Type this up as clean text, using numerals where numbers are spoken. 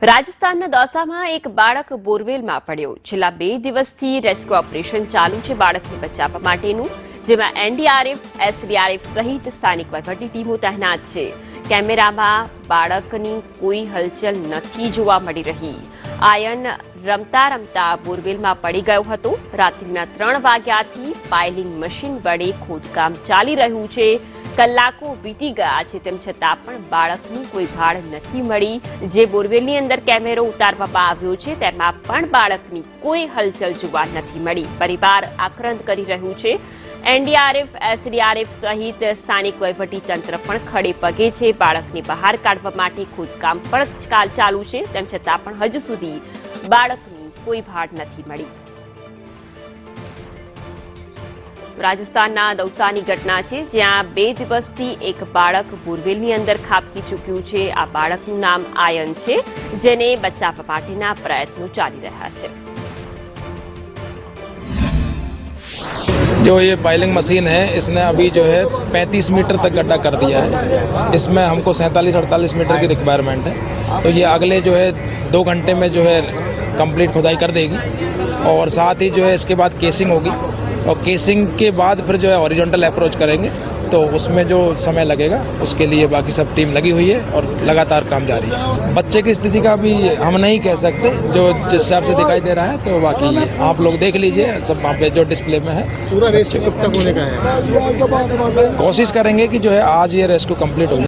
રાજસ્થાનના દોસામાં એક બાળક બોરવેલમાં પડ્યો. છેલ્લા 2 દિવસથી રેસ્ક્યુ ઓપરેશન ચાલુ છે બાળકને બચાવવા માટેનું, જેમાં એનડીઆરએફ, એસડીઆરએફ સહિત સ્થાનિક વહીવટી ટીમો તૈનાત છે. કેમેરામાં બાળકની કોઈ હલચલ નથી જોવા મળી રહી. આયન રમતા રમતા બોરવેલમાં પડી ગયો હતો. રાત્રિના 3 વાગ્યાથી પાઇલિંગ મશીન વડે ખોદકામ ચાલી રહ્યું છે. કલાકો વીતી ગયા છે, તેમ છતાં પણ બાળકની કોઈ ભાળ નથી મળી. જે બોરવેલની અંદર કેમેરો ઉતારવામાં આવ્યો છે તેમાં પણ બાળકની કોઈ હલચલ જોવા નથી મળી. પરિવાર આક્રંદ કરી રહ્યું છે. એનડીઆરએફ, એસડીઆરએફ સહિત સ્થાનિક વહીવટી તંત્ર પણ ખડે પગે છે. બાળકને બહાર કાઢવા માટે ખોદકામ પણ ચાલુ છે, તેમ છતાં પણ હજુ સુધી બાળકની કોઈ ભાળ નથી મળી. રાજસ્થાનના દૌસાની ઘટના છે, જ્યાં 2 દિવસથી એક બાળક બોરવેલની અંદર ખાબકી ચૂક્યું છે. આ બાળકનું નામ આયન છે, જેને બચાવવા માટેના પ્રયત્નો ચાલી રહ્યા છે. जो ये पाइलिंग मशीन है, इसने अभी जो है 35 मीटर तक गड्ढा कर दिया है. इसमें हमको 47-48 मीटर की रिक्वायरमेंट है. तो ये अगले जो है 2 घंटे में जो है कंप्लीट खुदाई कर देगी. और साथ ही जो है इसके बाद केसिंग होगी. और केसिंग के बाद फिर जो है हॉरिजॉन्टल अप्रोच करेंगे. तो उसमें जो समय लगेगा उसके लिए बाकी सब टीम लगी हुई है और लगातार काम जारी है. बच्चे की स्थिति का अभी हम नहीं कह सकते, जो जिस हिसाब से दिखाई दे रहा है. तो बाकी आप लोग देख लीजिए, सब वहाँ पे जो डिस्प्ले में है. पूरा रेस्क्यू कब तक होने का है? कोशिश करेंगे कि जो है आज ये रेस्क्यू कंप्लीट हो जाए.